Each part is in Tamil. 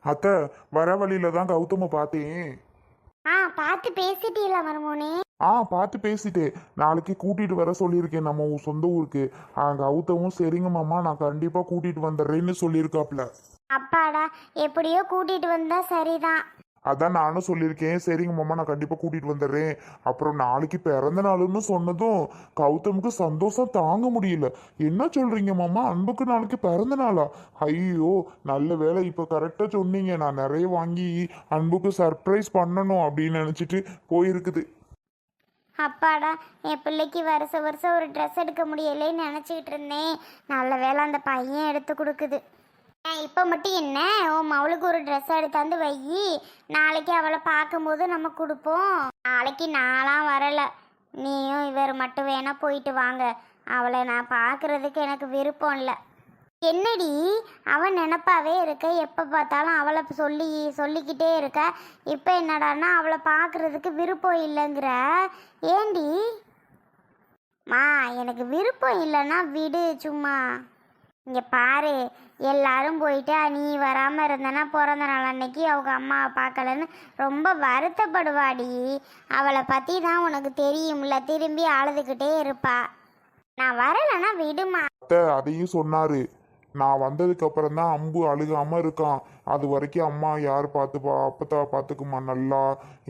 அத்தை, வர வழியில தான் கௌதம பார்த்தேன். பார்த்து பேசிட்டீங்களா மருமோனே? பார்த்து பேசிட்டு நாளைக்கு கூட்டிட்டு வர சொல்லியிருக்கேன் நம்ம சொந்த ஊருக்கு. கௌதமும் சரிங்க மாமா நான் கண்டிப்பா கூட்டிட்டு வந்துடுறேன்னு சொல்லியிருக்காப்ல. அப்பாடா, எப்படியோ கூட்டிட்டு வந்தா சரிதான். அதான் நானும் சொல்லியிருக்கேன், சரிங்க மாமா நான் கண்டிப்பா கூட்டிட்டு வந்துடுறேன். அப்புறம் நாளைக்கு பிறந்த நாளுன்னு சொன்னதும் கௌதமுக்கு சந்தோஷம் தாங்க முடியல. என்ன சொல்றீங்க மாமா, அன்புக்கு நாளைக்கு பிறந்த நாளா? ஐயோ நல்ல வேளை இப்ப கரெக்டா சொன்னீங்க. நான் நிறைய வாங்கி அன்புக்கு சர்ப்ரைஸ் பண்ணணும் அப்படின்னு நினைச்சிட்டு போயிருக்குது. அப்பாடா, என் பிள்ளைக்கு வருஷம் வருஷம் ஒரு ட்ரெஸ் எடுக்க முடியலைன்னு நினச்சிக்கிட்டு இருந்தேன். நல்ல வேளை அந்த பையன் எடுத்து கொடுக்குது. இப்போ மட்டும் என்ன, உன் அவளுக்கு ஒரு ட்ரெஸ் எடுத்தாந்து வை. நாளைக்கு அவளை பார்க்கும்போது நம்ம கொடுப்போம். நாளைக்கு நான்லாம் வரலை, நீயும் இவர் மட்டும் வேணா போயிட்டு வாங்க. அவளை நான் பார்க்குறதுக்கு எனக்கு விருப்பம் இல்லை. என்னடி அவன் நினப்பாவே இருக்க, எப்போ பார்த்தாலும் அவளை சொல்லிக்கிட்டே இருக்க. இப்போ என்னடான்னா அவளை பார்க்குறதுக்கு விருப்பம் இல்லைங்கிற. ஏண்டி மா, எனக்கு விருப்பம் இல்லைன்னா விடு சும்மா. இங்கே பாரு, எல்லாரும் போயிட்டு நீ வராமல் இருந்தனா பிறந்த நாள் அன்னைக்கு அவங்க அம்மாவை பார்க்கலன்னு ரொம்ப வருத்தப்படுவாடி. அவளை பற்றி தான் உனக்கு தெரியும்ல, திரும்பி அழுதுகிட்டே இருப்பா. நான் வரலைன்னா விடுமா. அதையும் சொன்னாரு. நான் வந்ததுக்கு அப்புறம் தான் அம்பு அழுகாம இருக்கான். அது வரைக்கும் அம்மா யார் பார்த்துப்பா, அப்பத்தா பார்த்துக்குமா நல்லா.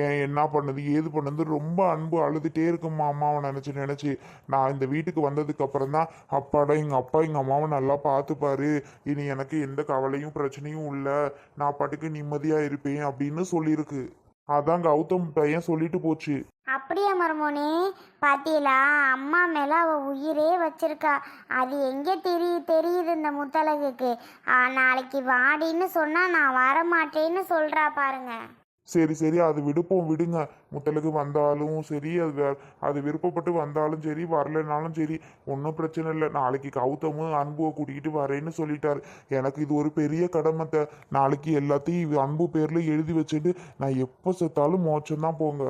ஏன் என்ன பண்ணுது ஏது பண்ணுது ரொம்ப அன்பு அழுதுகிட்டே இருக்குமா அம்மாவை நினச்சி நினச்சி. நான் இந்த வீட்டுக்கு வந்ததுக்கு அப்புறம் தான் அப்பாடா எங்கள் அப்பா எங்கள் அம்மாவை நல்லா பார்த்துப்பாரு, இனி எனக்கு எந்த கவலையும் பிரச்சனையும் இல்லை, நான் பாட்டுக்கு நிம்மதியாக இருப்பேன் அப்படின்னு சொல்லியிருக்கு. அதான் கௌதம் பையன் சொல்லிட்டு போச்சு. அப்படியே மருமோனே, பாத்தீங்களா, அம்மா மேல அவ உயிரே வச்சிருக்கா. அது எங்கே தெரியுது இந்த முத்தழகுக்கு. நாளைக்கு வாடின்னு சொன்னா நான் வரமாட்டேன்னு சொல்றா பாருங்க. சரி சரி அது விடுப்போம், விடுங்க. முத்தலுக்கு வந்தாலும் சரி, அது விருப்பப்பட்டு வந்தாலும் சரி, வரலைனாலும் சரி, ஒன்றும் பிரச்சனை இல்லை. நாளைக்கு கௌதமும் அன்புவை கூட்டிகிட்டு வரேன்னு சொல்லிட்டாரு. எனக்கு இது ஒரு பெரிய கடமைத்தை. நாளைக்கு எல்லாத்தையும் அன்பு பேரில் எழுதி வச்சுட்டு நான் எப்போ செத்தாலும் மோச்சம்தான் போங்க.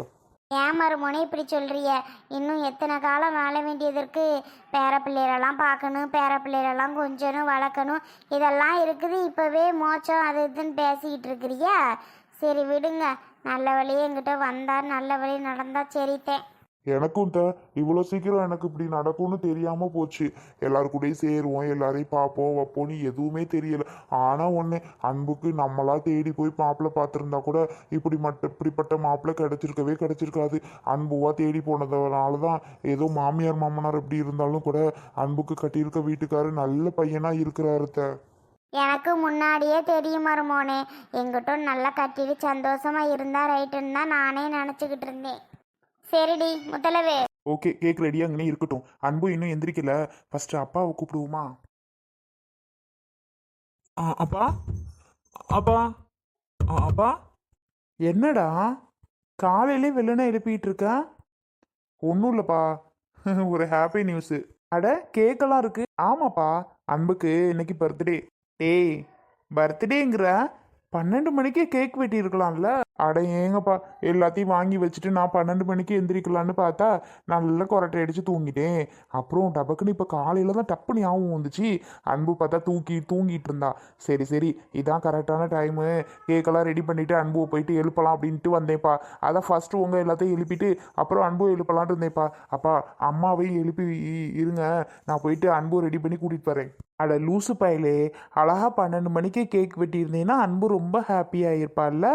ஏன் மருமோனே இப்படி சொல்றிய? இன்னும் எத்தனை காலம் வாழ வேண்டியது இருக்கு. பேர பிள்ளைகளெல்லாம் பார்க்கணும், பேர பிள்ளைகளெல்லாம் கொஞ்சணும் வளர்க்கணும், இதெல்லாம் இருக்குது. இப்போவே மோச்சம் அது இதுன்னு பேசிக்கிட்டு இருக்கிறியா? சரி விடுங்க, நல்ல வழியே என்கிட்ட வந்தா நல்ல வழி நடந்தா சரித்தேன். எனக்கும் இவ்வளோ சீக்கிரம் எனக்கு இப்படி நடக்கும்னு தெரியாம போச்சு. எல்லாரு கூடயும் சேருவோம், எல்லாரையும் பார்ப்போம் வைப்போன்னு எதுவுமே தெரியல. ஆனால் ஒன்று, அன்புக்கு நம்மளா தேடி போய் மாப்பிள்ளை பார்த்துருந்தா கூட இப்படிப்பட்ட மாப்பிள்ளை கிடைச்சிருக்காது. அன்புவா தேடி போனதுனால தான் ஏதோ மாமியார் மாமனார் எப்படி இருந்தாலும் கூட அன்புக்கு கட்டியிருக்க வீட்டுக்காரு நல்ல பையனா இருக்கிறாரு. எனக்கு முன்னாடியே தெரியும் மருமோனே, எங்கிட்டும் நல்லா கட்டிட்டு சந்தோஷமா இருந்தா ரைட்டுன்னு தான் நானே நினச்சிக்கிட்டு இருந்தேன். சரிடி முத்தலவே. ஓகே, கேக் ரெடியா அங்கே இருக்கட்டும். அன்பு இன்னும் எந்திரிக்கல, ஃபர்ஸ்ட் அப்பாவை கூப்பிடுவோமா? அப்பா அப்பா அப்பா, என்னடா காலையிலே வெள்ளனை எழுப்பிட்டு இருக்க? ஒன்றும் இல்லைப்பா, ஒரு ஹாப்பி நியூஸு. அட, கேக்கெல்லாம் இருக்கு. ஆமாப்பா, அன்புக்கு இன்னைக்கு பர்த்டே. டேய், பர்த்டேங்கிற 12 மணிக்கே கேக் வெட்டி இருக்கலாம்ல? அட ஏங்கப்பா, எல்லாத்தையும் வாங்கி வச்சுட்டு நான் 12 மணிக்கு எந்திரிக்கலான்னு பார்த்தா நல்லா கொரட்டை அடிச்சு தூங்கிட்டேன். அப்புறம் டபக்குன்னு இப்போ காலையில் தான் டப்புன்னு ஞாபகம் வந்துச்சு. அன்பு பார்த்தா தூங்கிட்டு இருந்தா. சரி சரி இதான் கரெக்டான டைமு, கேக்கெல்லாம் ரெடி பண்ணிவிட்டு அன்புவை போயிட்டு எழுப்பலாம் அப்படின்ட்டு வந்தேன்ப்பா. அதான் ஃபஸ்ட்டு உங்கள் எல்லாத்தையும் எழுப்பிட்டு அப்புறம் அன்புவை எழுப்பலான்ட்டு இருந்தேன்ப்பா. அப்பா, அம்மாவையும் எழுப்பி இருங்க, நான் போயிட்டு அன்புவை ரெடி பண்ணி கூட்டிகிட்டு வரேன். அட லூசு பயலே, அழகா 12 மணிக்கே கேக் வெட்டியிருந்தீங்கன்னா அன்பு ரொம்ப ஹாப்பியாக இருப்பாள்ல.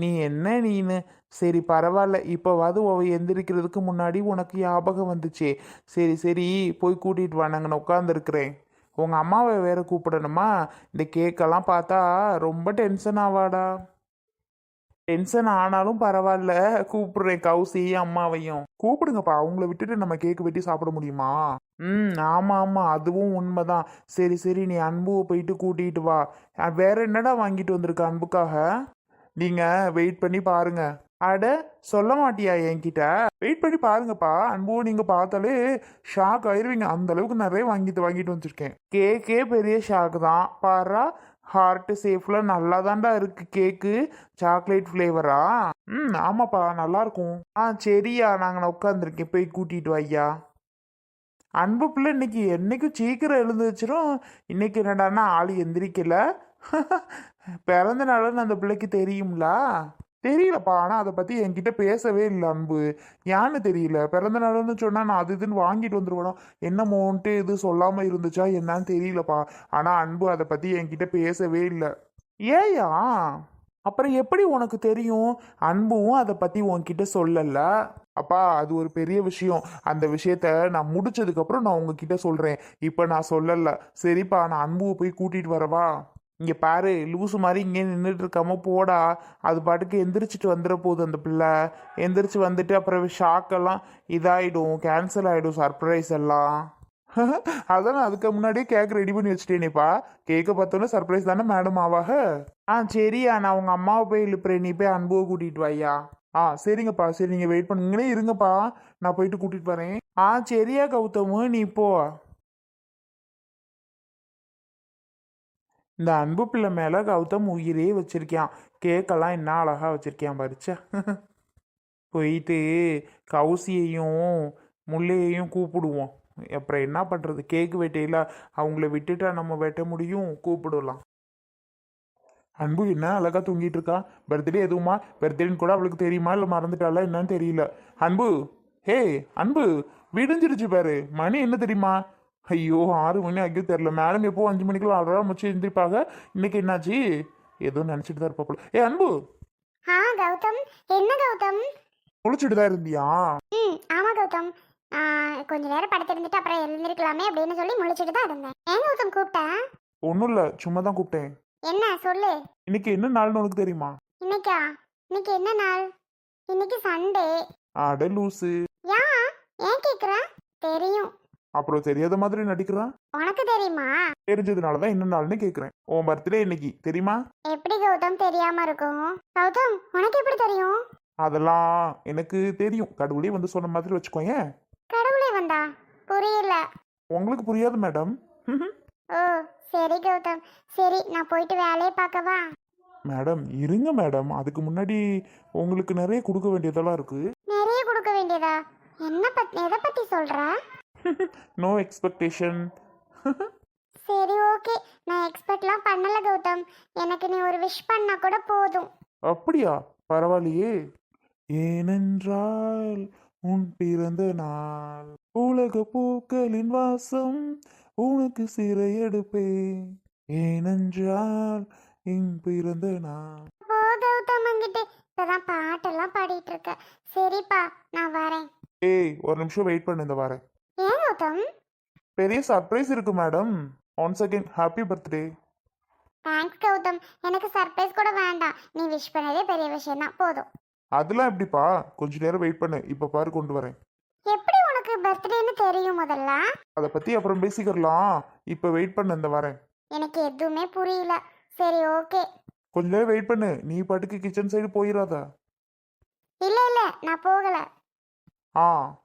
நீனு சரி பரவாயில்ல, இப்போவாது எந்திரிக்கிறதுக்கு முன்னாடி உனக்கு ஞாபகம் வந்துச்சே. சரி சரி போய் கூட்டிகிட்டு வா, நாங்கள் உட்காந்துருக்குறேன். உங்கள் அம்மாவை வேற கூப்பிடணுமா? இந்த கேக்கெல்லாம் பார்த்தா ரொம்ப டென்ஷன் ஆவாடா. டென்ஷன் ஆனாலும் பரவாயில்ல, கூப்பிடுறேன் கௌசி அம்மாவையும். கூப்பிடுங்கப்பா, அவங்கள விட்டுட்டு நம்ம கேக்கு வெட்டி சாப்பிட முடியுமா? ஆமாம் ஆமாம், அதுவும் உண்மைதான். சரி சரி நீ அன்புவை போயிட்டு கூட்டிகிட்டு வா. வேற என்னடா வாங்கிட்டு வந்திருக்க அன்புக்காக? நீங்கள் வெயிட் பண்ணி பாருங்க. அட, சொல்ல மாட்டியா என்கிட்ட? வெயிட் பண்ணி பாருங்கப்பா, அன்புவை நீங்கள் பார்த்தாலே ஷாக் ஆயிடுவீங்க. அந்த அளவுக்கு நிறைய வாங்கிட்டு வந்திருக்கேன். கேக்கே பெரிய ஷாக் தான் பாரா. ஹார்ட்டு சேஃபில் நல்லா தான்டா இருக்கு கேக்கு, சாக்லேட் ஃப்ளேவரா? ஆமாப்பா, நல்லா இருக்கும். சரியா, நாங்கள் உட்காந்துருக்கேன், போய் கூட்டிகிட்டு வையா. அன்பு பிள்ளை இன்னைக்கு என்னைக்கும் சீக்கிரம் எழுந்து வச்சிரும். இன்னைக்கு என்னடான்னா ஆள் எந்திரிக்கல. பிறந்த நாளுன்னு அந்த பிள்ளைக்கு தெரியும்ல? தெரியலப்பா, ஆனால் அதை பற்றி என்கிட்ட பேசவே இல்லை அன்பு. ஏன்னு தெரியல. பிறந்த நாளுன்னு சொன்னால் நான் அது இதுன்னு வாங்கிட்டு வந்துருவேனோ என்னமோன்ட்டு இது சொல்லாமல் இருந்துச்சா என்னன்னு தெரியலப்பா. ஆனால் அன்பு அதை பற்றி என்கிட்ட பேசவே இல்லை. ஏயா? அப்புறம் எப்படி உனக்கு தெரியும்? அன்பும் அதை பற்றி உன்கிட்ட சொல்லல. அப்பா, அது ஒரு பெரிய விஷயம். அந்த விஷயத்த நான் முடிச்சதுக்கப்புறம் நான் உங்ககிட்ட சொல்கிறேன். இப்போ நான் சொல்லலை. சரிப்பா, நான் அன்புவை போய் கூட்டிகிட்டு வரவா? இங்கே பாரு, லூசு மாதிரி இங்கே நின்றுட்டு இருக்காம போடா. அது பாட்டுக்கு எந்திரிச்சிட்டு வந்துட போகுது அந்த பிள்ளை. எந்திரிச்சு வந்துட்டு அப்புறம் ஷாக்கெல்லாம் இதாகிடும், கேன்சல் ஆகிடும் சர்ப்ரைஸ் எல்லாம். அதான் நான் அதுக்கு முன்னாடியே கேக் ரெடி பண்ணி வச்சுட்டேனேப்பா. கேக்கை பார்த்தோன்னே சர்ப்ரைஸ் தானே மேடம் ஆவாக. சரியா, நான் உங்கள் அம்மாவை போய் இழுப்புறேன், நீ போய் அன்புவை கூட்டிகிட்டு வாயா. சரிங்கப்பா, சரி நீங்கள் வெயிட் பண்ணுங்களே இருங்கப்பா, நான் போயிட்டு கூட்டிகிட்டு வரேன். சரியா கௌதமு, நீ போ. இந்த அன்பு பிள்ளை மேலே கௌதம் உயிரே வச்சிருக்கான். கேக்கெல்லாம் என்ன அழகா வச்சிருக்கான் பறிச்சா. போயிட்டு கௌசியையும் முல்லையையும் கூப்பிடுவோம். அப்புறம் என்ன பண்ணுறது, கேக்கு வெட்டையில் அவங்கள விட்டுட்டா நம்ம வெட்ட முடியும், கூப்பிடலாம். அன்பு என்ன அழகா தூங்கிட்டு இருக்கா? பர்த்டே எதுவுமா? பர்த்டேன்னு கூட அவளுக்கு தெரியுமா இல்லை மறந்துட்டாளா என்னன்னு தெரியல. அன்பு, ஹே அன்பு, விடிஞ்சிருச்சு பாரு. மணி என்ன தெரியுமா? ஐயோ 6 மணி ஆகியோ தெரில. மேடம் எப்போ 5 மணிக்கெல்லாம் அலாரம் வச்சு எழுந்திருப்பாங்க. இன்னைக்கு என்னாச்சு? ஏதோ நினச்சிட்டு தான் இருப்பாப்புல. அன்பு. கௌதம். என்ன கௌதம்? முழிச்சிட்டு தான் இருந்தியா? ஆமா கௌதம். கொஞ்ச நேரம் படுத்திருந்துட்டு அப்புறம் எழுந்திருக்கலாமே அப்படின்னு சொல்லி முழிச்சிட்டு தான் இருந்தேன். ஏன் கௌதம் கூப்பிட்ட? ஒன்றும் இல்லை, சும்மா தான் கூப்பிட்டேன். என்ன சொல்லு. இன்னைக்கு என்ன நாள்னு உனக்கு தெரியுமா? இன்னைக்கா? இன்னைக்கு என்ன நாள்? இன்னைக்கு சண்டே. அட லூசு. ஏன் கேக்குற? தெரியும். அப்புறம் தெரியாத மாதிரி நடிக்கிறான். உனக்கு தெரியுமா? தெரிஞ்சதுனால தான் என்ன நாள்னு கேக்குறேன். உன் பர்த்டே இன்னைக்கு தெரியுமா? எப்படி கௌதம் தெரியாம இருக்கும்? கௌதம், உனக்கு எப்படி தெரியும்? அதெல்லாம் எனக்கு தெரியும். கடவுளே வந்து சொன்ன மாதிரி வச்சுக்கோயேன். கடவுளே வந்தா? புரியல. உங்களுக்கு புரியாது மேடம். ஓ சரி கௌதம். சரி, நான் போயிட்டு வேலையை பார்க்கவா? மேடம் இருங்க மேடம், அதுக்கு முன்னாடி உங்களுக்கு நிறைய கொடுக்க வேண்டியதெல்லாம் இருக்கு. நிறைய கொடுக்க வேண்டியதா? எதை பத்தி சொல்ற? No expectation. சரி ஓகே, நான் எக்ஸ்பெக்ட்லாம் பண்ணல கௌதம். எனக்கு நீ ஒரு விஷ் பண்ணா கூட போதும். அப்படியா? பரவாயில்லையே. ஏனென்றால் உன் பிறந்த நாள் உலக பூக்களின் வாசம் உனக்கு சிறை எடுப்பேன். ஏனென்றால் என் பிறந்த நாள். போ கௌதம், அங்கிட்டு இப்பதான் பாட்டெல்லாம் பாடிட்டு இருக்க. சரிப்பா, நான் வரேன். ஏய் ஒரு நிமிஷம் வெயிட் பண்ணு, இந்த வரேன். ஏன் கௌதம்? பெரிய சர்ப்ரைஸ் இருக்கு madam. Once again happy birthday. Thanks Gautam. எனக்கு சர்ப்ரைஸ் கூட வேண்டாம். நீ விஷ் பண்ணதே பெரிய விஷயம் தான், போதும். அதெல்லாம் எப்படிப்பா? கொஞ்ச நேரம் வெயிட் பண்ணு, இப்போ பாரு கொண்டு வரேன். எப்படி உனக்கு பர்த்டேன்னு தெரியும் முதல்ல? அதை பற்றி அப்புறம் பேசிக்கிறலாம். இப்போ வெயிட் பண்ணு, இந்த வரேன். எனக்கு எதுவுமே புரியல. சரி ஓகே. கொஞ்ச நேரம் வெயிட் பண்ணு, நீ பாட்டுக்கு கிச்சன் சைடு போயிடாத. இல்ல இல்ல, நான் போகல.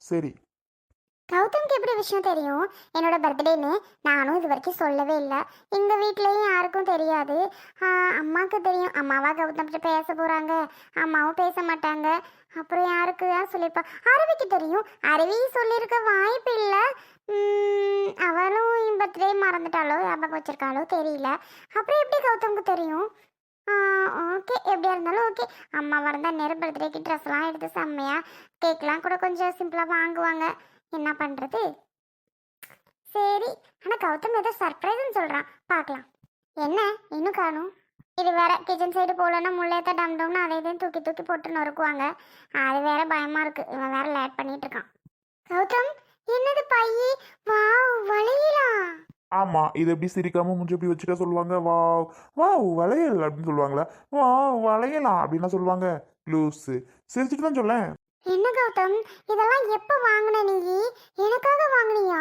சரி. கௌதம்க்கு எப்படி விஷயம் தெரியும் என்னோட பர்த்டேன்னு? நானும் இது வரைக்கும் சொல்லவே இல்லை. எங்கள் வீட்லேயும் யாருக்கும் தெரியாது. அம்மாவுக்கு தெரியும். அம்மாவா கௌதம்கிட்ட பேச போகிறாங்க? அம்மாவும் பேச மாட்டாங்க. அப்புறம் யாருக்கு தான் சொல்லியிருப்பா? அருவிக்கு தெரியும். அருவி சொல்லியிருக்க வாய்ப்பு இல்லை. அவளும் என் பர்த்டே மறந்துட்டாலோ ஞாபகம் வச்சிருக்காளோ தெரியல. அப்புறம் எப்படி கௌதம்க்கு தெரியும்? ஓகே, எப்படியா இருந்தாலும் ஓகே. அம்மா வரந்தா நேரம் பர்த்டேக்கு ட்ரெஸ்லாம் எடுத்து செம்மையாக கேக்லாம் கூட கொஞ்சம் சிம்பிளாக வாங்குவாங்க. என்ன பண்ணுறது? சரி, ஆனால் கௌதம் ஏதோ சர்ப்ரைஸ்ன்னு சொல்கிறான், பார்க்கலாம். என்ன இன்னும் காணும்? இது வேற கிச்சன் சைடு போகலன்னா முள்ளையத்தை டம்டம்னு அதை இதையும் தூக்கி தூக்கி போட்டு நொறுக்குவாங்க. அது வேற பயமாக இருக்குது. இவன் வேற லேட் பண்ணிட்டு இருக்கான். கௌதம், என்னது பையி? வாவ், வளையலாம். ஆமா, இது எப்படி சிரிக்காம முடிஞ்சு எப்படி வச்சுட்டா சொல்லுவாங்க? வாவ் வாவ் வளையல் அப்படின்னு சொல்லுவாங்களா? வாவ் வளையலாம் அப்படின்னா சொல்லுவாங்க. லூஸு, சிரிச்சுட்டு தான் சொல்லேன். என்ன கௌதம், இதெல்லாம் எப்போ வாங்கின நீ? எனக்காக வாங்கினியா?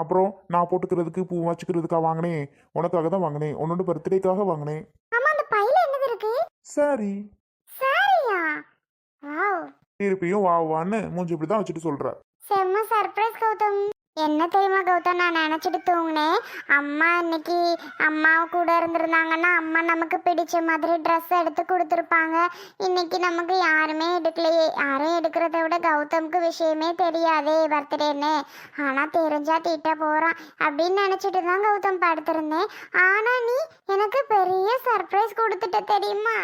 அப்புறம் நான் போட்டுக்கிறதுக்கு பூ வச்சுக்கிறதுக்காக வாங்கினேன். உனக்காக தான் வாங்கினேன். உன்னோட பர்த்டேக்காக வாங்கினேன். ஆமா, அந்த பையில என்னது இருக்கு? சரி. சரியா? வாவ். திருப்பியும் வாவான்னு மூஞ்சி இப்படி தான் வச்சுட்டு சொல்ற. செம்ம சர்ப்ரைஸ் கௌதம். என்ன தெரியுமா கௌதம், நான் நினச்சிட்டு தூங்கினேன். அம்மா இன்னைக்கு அம்மா கூட இருந்திருந்தாங்கன்னா அம்மா நமக்கு பிடிச்ச மாதிரி ட்ரெஸ் எடுத்து கொடுத்துருப்பாங்க. இன்னைக்கு நமக்கு யாருமே எடுக்கலையே. யாரும் எடுக்கிறத விட கௌதமுக்கு விஷயமே தெரியாதே பர்த்டேன்னு. ஆனால் தெரிஞ்சா திட்ட போகிறான் அப்படின்னு நினச்சிட்டு தான் கௌதம் படுத்திருந்தேன். ஆனால் நீ எனக்கு பெரிய சர்ப்ரைஸ் கொடுத்துட்ட தெரியுமா?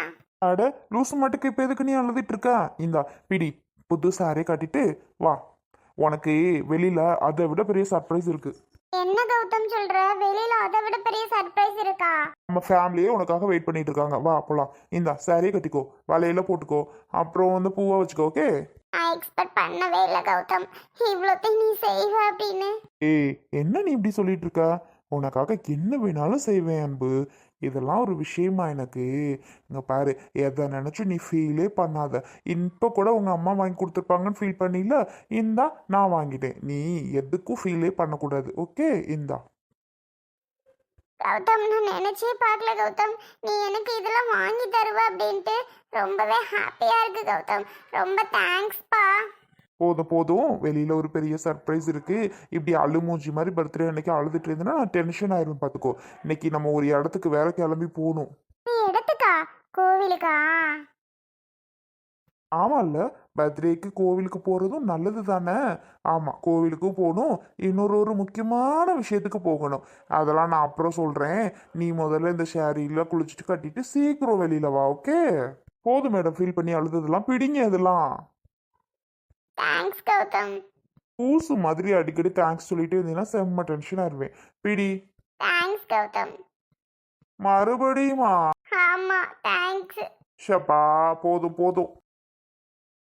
அட லூசு மாட்டுக்கு இப்போ எதுக்கு நீ அழுதுட்டு இருக்கா? இந்தா பிடி, புது சாரீ கட்டிட்டு வா. உனக்கு வெளியில அதை விட பெரிய சர்ப்ரைஸ் இருக்கு. என்ன கௌதம் சொல்ற? வெளியில அதை விட பெரிய சர்ப்ரைஸ் இருக்கா? நம்ம ஃபேமிலியே உனக்காக வெயிட் பண்ணிட்டு இருக்காங்க. வா போலாம். இந்தா சாரியை கட்டிக்கோ, வலையில போட்டுக்கோ, அப்புறம் வந்து பூவை வச்சுக்கோ. ஓகே? நான் எக்ஸ்பெக்ட் பண்ணவே இல்லை கௌதம், இவ்வளோத்தையும் நீ செய்வ அப்படின்னு. ஏய், என்ன நீ இப்படி சொல்லிட்டு இருக்க? உனக்காக என்ன வேணாலும் செய்வேன் அன்பு. இதெல்லாம் ஒரு விஷயமா எனக்கு? இங்க பாரு, எதை நினைச்சு நீ ஃபீலே பண்ணாத. இப்போ கூட உங்க அம்மா வாங்கி கொடுத்துருப்பாங்கன்னு ஃபீல் பண்ணில, இந்தா நான் வாங்கிட்டேன். நீ எதுக்கும் ஃபீலே பண்ணக்கூடாது. ஓகே? இந்தா. கௌதம், நான் நினைச்சே பார்க்கல கௌதம் நீ எனக்கு இதெல்லாம் வாங்கி தருவ அப்படின்ட்டு. ரொம்பவே ஹாப்பியா இருக்கு கௌதம். ரொம்ப தேங்க்ஸ்ப்பா. போதும் போதும், வெளியில ஒரு பெரிய சர்ப்ரைஸ் இருக்கு. இப்படி அழுமூஞ்சி மாதிரி பர்த்டே அன்னைக்கு அழுதுட்டு இருந்தேன்னா நான் டென்ஷன் ஆயிருவேன் பார்த்துக்கோ. இன்னைக்கு நம்ம ஒரு இடத்துக்கு வேற கிளம்பி போகணும். நீ இடத்துக்கா? கோவிலுக்கா? ஆமாம்ல, பர்த்டேக்கு கோவிலுக்கு போகிறதும் நல்லது தானே. ஆமாம், கோவிலுக்கும் போகணும். ஒரு முக்கியமான விஷயத்துக்கு போகணும். அதெல்லாம் நான் அப்புறம் சொல்கிறேன். நீ முதல்ல இந்த ஷேரியில் குளிச்சுட்டு கட்டிட்டு சீக்கிரம் வெளியில் வா. ஓகே? போதும் மேடம், ஃபீல் பண்ணி அழுததெல்லாம் பிடிங்க. அதெல்லாம் தேங்க்ஸ் கௌதம். பூசு மாதிரி அடிக்கடி தேங்க்ஸ் சொல்லிட்டு இருந்தீங்கன்னா செம்ம டென்ஷன் ஆயிருவேன். பிடி. தேங்க்ஸ் கௌதம். மறுபடியுமா? ஆமா தேங்க்ஸ். ஷப்பா, போதும் போதும்.